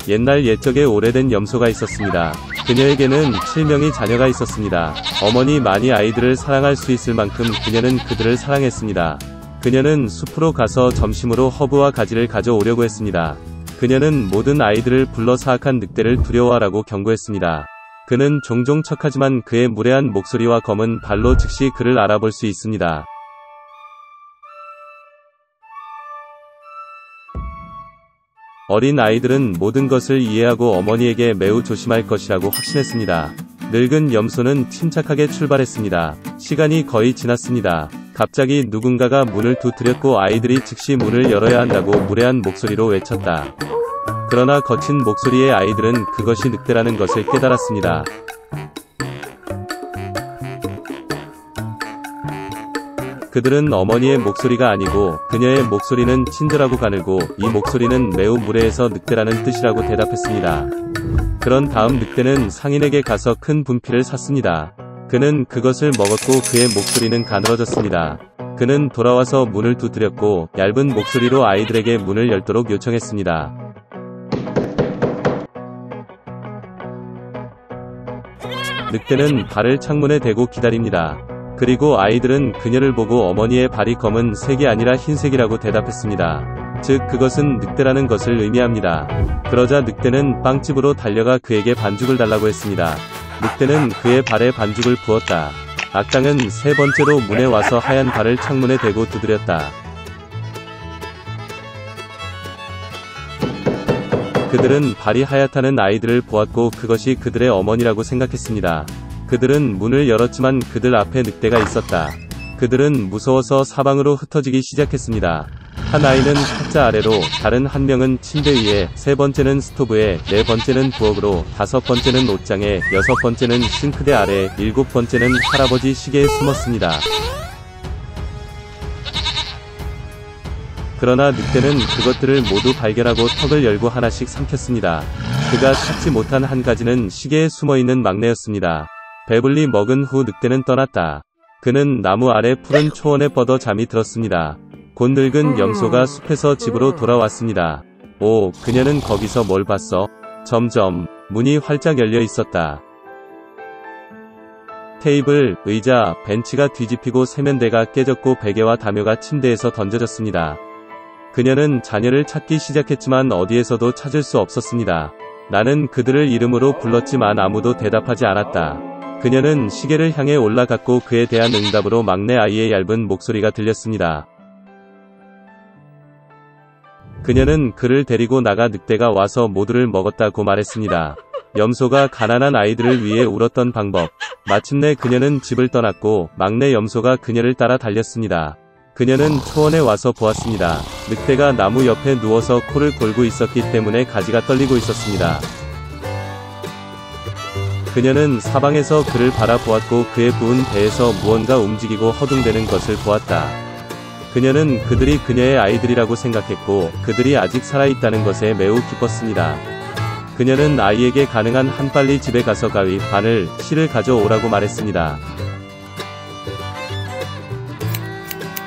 옛날 옛적에 오래된 염소가 있었습니다. 그녀에게는 7명의 자녀가 있었습니다. 어머니 많이 아이들을 사랑할 수 있을 만큼 그녀는 그들을 사랑했습니다. 그녀는 숲으로 가서 점심으로 허브와 가지를 가져오려고 했습니다. 그녀는 모든 아이들을 불러 사악한 늑대를 두려워하라고 경고했습니다. 그는 종종 척하지만 그의 무례한 목소리와 검은 발로 즉시 그를 알아볼 수 있습니다. 어린 아이들은 모든 것을 이해하고 어머니에게 매우 조심할 것이라고 확신했습니다. 늙은 염소는 침착하게 출발했습니다. 시간이 거의 지났습니다. 갑자기 누군가가 문을 두드렸고 아이들이 즉시 문을 열어야 한다고 무례한 목소리로 외쳤다. 그러나 거친 목소리의 아이들은 그것이 늑대라는 것을 깨달았습니다. 그들은 어머니의 목소리가 아니고 그녀의 목소리는 친절하고 가늘고 이 목소리는 매우 무례해서 늑대라는 뜻이라고 대답했습니다. 그런 다음 늑대는 상인에게 가서 큰 분필을 샀습니다. 그는 그것을 먹었고 그의 목소리는 가늘어졌습니다. 그는 돌아와서 문을 두드렸고 얇은 목소리로 아이들에게 문을 열도록 요청했습니다. 늑대는 발을 창문에 대고 기다립니다. 그리고 아이들은 그녀를 보고 어머니의 발이 검은 색이 아니라 흰색이라고 대답했습니다. 즉 그것은 늑대라는 것을 의미합니다. 그러자 늑대는 빵집으로 달려가 그에게 반죽을 달라고 했습니다. 늑대는 그의 발에 반죽을 부었다. 악당은 세 번째로 문에 와서 하얀 발을 창문에 대고 두드렸다. 그들은 발이 하얗다는 아이들을 보았고 그것이 그들의 어머니라고 생각했습니다. 그들은 문을 열었지만 그들 앞에 늑대가 있었다. 그들은 무서워서 사방으로 흩어지기 시작했습니다. 한 아이는 탁자 아래로, 다른 한 명은 침대 위에, 세 번째는 스토브에, 네 번째는 부엌으로, 다섯 번째는 옷장에, 여섯 번째는 싱크대 아래, 일곱 번째는 할아버지 시계에 숨었습니다. 그러나 늑대는 그것들을 모두 발견하고 턱을 열고 하나씩 삼켰습니다. 그가 찾지 못한 한 가지는 시계에 숨어있는 막내였습니다. 배불리 먹은 후 늑대는 떠났다. 그는 나무 아래 푸른 초원에 뻗어 잠이 들었습니다. 곧 늙은 염소가 숲에서 집으로 돌아왔습니다. 오, 그녀는 거기서 뭘 봤어? 점점 문이 활짝 열려 있었다. 테이블, 의자, 벤치가 뒤집히고 세면대가 깨졌고 베개와 담요가 침대에서 던져졌습니다. 그녀는 자녀를 찾기 시작했지만 어디에서도 찾을 수 없었습니다. 나는 그들을 이름으로 불렀지만 아무도 대답하지 않았다. 그녀는 시계를 향해 올라갔고 그에 대한 응답으로 막내 아이의 얇은 목소리가 들렸습니다. 그녀는 그를 데리고 나가 늑대가 와서 모두를 먹었다고 말했습니다. 염소가 가난한 아이들을 위해 울었던 방법. 마침내 그녀는 집을 떠났고 막내 염소가 그녀를 따라 달렸습니다. 그녀는 초원에 와서 보았습니다. 늑대가 나무 옆에 누워서 코를 골고 있었기 때문에 가지가 떨리고 있었습니다. 그녀는 사방에서 그를 바라보았고 그의 부은 배에서 무언가 움직이고 허둥대는 것을 보았다. 그녀는 그들이 그녀의 아이들이라고 생각했고 그들이 아직 살아있다는 것에 매우 기뻤습니다. 그녀는 아이에게 가능한 한 빨리 집에 가서 가위, 바늘, 실을 가져오라고 말했습니다.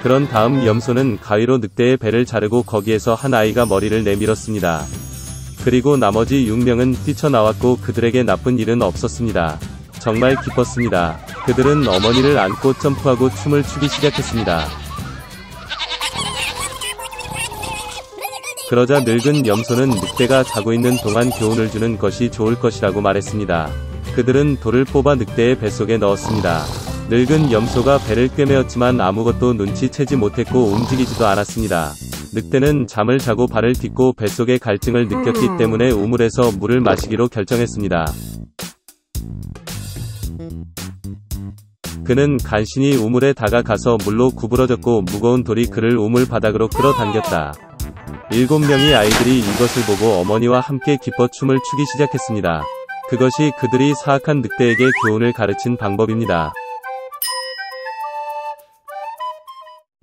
그런 다음 염소는 가위로 늑대의 배를 자르고 거기에서 한 아이가 머리를 내밀었습니다. 그리고 나머지 6명은 뛰쳐나왔고 그들에게 나쁜 일은 없었습니다. 정말 기뻤습니다. 그들은 어머니를 안고 점프하고 춤을 추기 시작했습니다. 그러자 늙은 염소는 늑대가 자고 있는 동안 교훈을 주는 것이 좋을 것이라고 말했습니다. 그들은 돌을 뽑아 늑대의 뱃속에 넣었습니다. 늙은 염소가 배를 꿰매었지만 아무것도 눈치채지 못했고 움직이지도 않았습니다. 늑대는 잠을 자고 발을 딛고 뱃속의 갈증을 느꼈기 때문에 우물에서 물을 마시기로 결정했습니다. 그는 간신히 우물에 다가가서 물로 구부러졌고 무거운 돌이 그를 우물 바닥으로 끌어당겼다. 7명의 아이들이 이것을 보고 어머니와 함께 기뻐 춤을 추기 시작했습니다. 그것이 그들이 사악한 늑대에게 교훈을 가르친 방법입니다.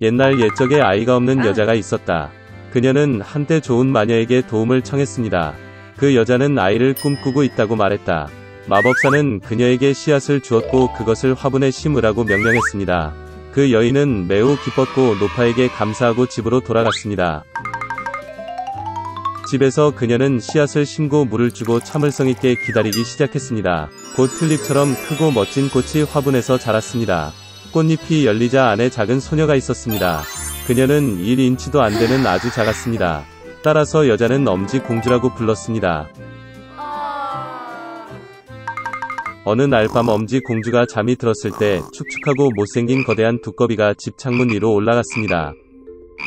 옛날 옛적에 아이가 없는 여자가 있었다. 그녀는 한때 좋은 마녀에게 도움을 청했습니다. 그 여자는 아이를 꿈꾸고 있다고 말했다. 마법사는 그녀에게 씨앗을 주었고 그것을 화분에 심으라고 명령했습니다. 그 여인은 매우 기뻤고 노파에게 감사하고 집으로 돌아갔습니다. 집에서 그녀는 씨앗을 심고 물을 주고 참을성 있게 기다리기 시작했습니다. 곧 튤립처럼 크고 멋진 꽃이 화분에서 자랐습니다. 꽃잎이 열리자 안에 작은 소녀가 있었습니다. 그녀는 1인치도 안 되는 아주 작았습니다. 따라서 여자는 엄지 공주라고 불렀습니다. 어느 날 밤 엄지 공주가 잠이 들었을 때 축축하고 못생긴 거대한 두꺼비가 집 창문 위로 올라갔습니다.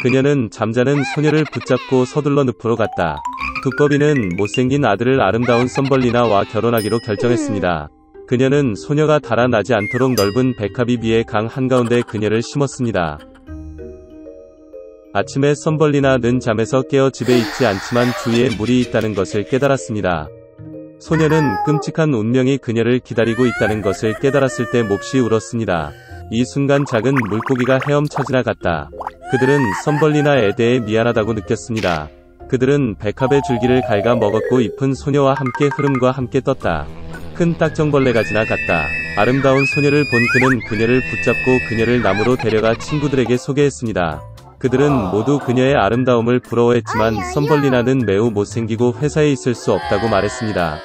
그녀는 잠자는 소녀를 붙잡고 서둘러 늪으로 갔다. 두꺼비는 못생긴 아들을 아름다운 썸벌리나와 결혼하기로 결정했습니다. 그녀는 소녀가 달아나지 않도록 넓은 백합이 위에 강 한가운데 그녀를 심었습니다. 아침에 썸벌리나는 잠에서 깨어 집에 있지 않지만 주위에 물이 있다는 것을 깨달았습니다. 소녀는 끔찍한 운명이 그녀를 기다리고 있다는 것을 깨달았을 때 몹시 울었습니다. 이 순간 작은 물고기가 헤엄쳐 지나갔다. 그들은 썸벌리나에 대해 미안하다고 느꼈습니다. 그들은 백합의 줄기를 갉아 먹었고 잎은 소녀와 함께 흐름과 함께 떴다. 큰 딱정벌레가 지나갔다. 아름다운 소녀를 본 그는 그녀를 붙잡고 그녀를 나무로 데려가 친구들에게 소개했습니다. 그들은 모두 그녀의 아름다움을 부러워했지만 썸벌리나는 매우 못생기고 회사에 있을 수 없다고 말했습니다.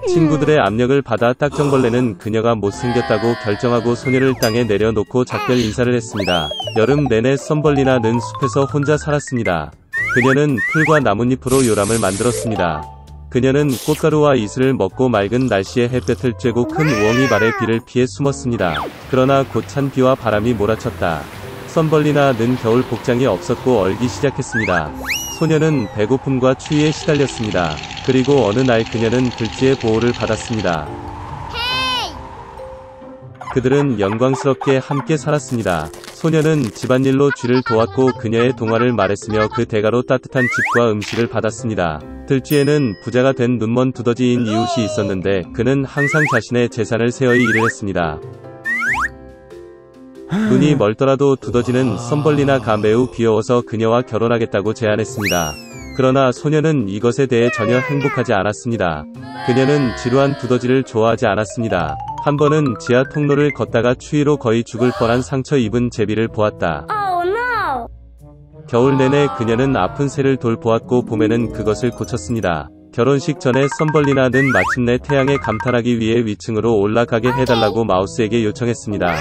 친구들의 압력을 받아 딱정벌레는 그녀가 못생겼다고 결정하고 소녀를 땅에 내려놓고 작별 인사를 했습니다. 여름 내내 썸벌리나는 숲에서 혼자 살았습니다. 그녀는 풀과 나뭇잎으로 요람을 만들었습니다. 그녀는 꽃가루와 이슬을 먹고 맑은 날씨에 햇볕을 쬐고 큰 우엉이 발에 비를 피해 숨었습니다. 그러나 곧 찬 비와 바람이 몰아쳤다. 썸벌리나는 겨울 복장이 없었고 얼기 시작했습니다. 소녀는 배고픔과 추위에 시달렸습니다. 그리고 어느 날 그녀는 들쥐의 보호를 받았습니다. 그들은 영광스럽게 함께 살았습니다. 소녀는 집안일로 쥐를 도왔고 그녀의 동화를 말했으며 그 대가로 따뜻한 집과 음식을 받았습니다. 들쥐에는 부자가 된 눈먼 두더지인 이웃이 있었는데 그는 항상 자신의 재산을 세어이 일을 했습니다. 눈이 멀더라도 두더지는 썸벌리나가 매우 귀여워서 그녀와 결혼하겠다고 제안했습니다. 그러나 소녀는 이것에 대해 전혀 행복하지 않았습니다. 그녀는 지루한 두더지를 좋아하지 않았습니다. 한 번은 지하 통로를 걷다가 추위로 거의 죽을 뻔한 상처 입은 제비를 보았다. 겨울 내내 그녀는 아픈 새를 돌보았고 봄에는 그것을 고쳤습니다. 결혼식 전에 썸벌리나는 마침내 태양에 감탄하기 위해 위층으로 올라가게 해달라고 마우스에게 요청했습니다.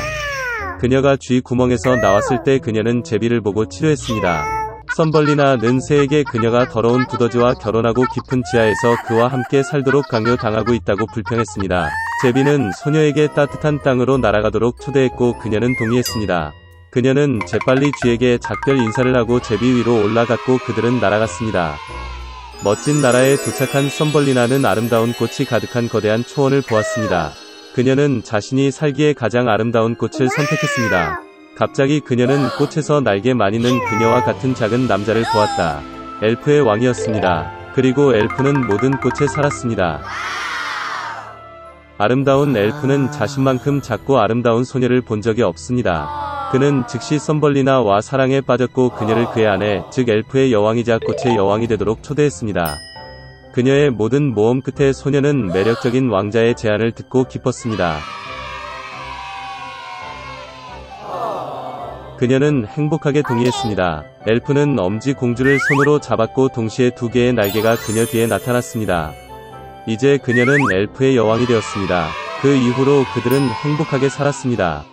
그녀가 쥐 구멍에서 나왔을 때 그녀는 제비를 보고 치료했습니다. 썸벌리나는 새에게 그녀가 더러운 두더지와 결혼하고 깊은 지하에서 그와 함께 살도록 강요당하고 있다고 불평했습니다. 제비는 소녀에게 따뜻한 땅으로 날아가도록 초대했고 그녀는 동의했습니다. 그녀는 재빨리 쥐에게 작별 인사를 하고 제비 위로 올라갔고 그들은 날아갔습니다. 멋진 나라에 도착한 썸벌리나는 아름다운 꽃이 가득한 거대한 초원을 보았습니다. 그녀는 자신이 살기에 가장 아름다운 꽃을 선택했습니다. 갑자기 그녀는 꽃에서 날개 마니는 그녀와 같은 작은 남자를 보았다. 엘프의 왕이었습니다. 그리고 엘프는 모든 꽃에 살았습니다. 아름다운 엘프는 자신만큼 작고 아름다운 소녀를 본 적이 없습니다. 그는 즉시 썸벌리나와 사랑에 빠졌고 그녀를 그의 아내, 즉 엘프의 여왕이자 꽃의 여왕이 되도록 초대했습니다. 그녀의 모든 모험 끝에 소녀는 매력적인 왕자의 제안을 듣고 기뻤습니다. 그녀는 행복하게 동의했습니다. 엘프는 엄지 공주를 손으로 잡았고 동시에 두 개의 날개가 그녀 뒤에 나타났습니다. 이제 그녀는 엘프의 여왕이 되었습니다. 그 이후로 그들은 행복하게 살았습니다.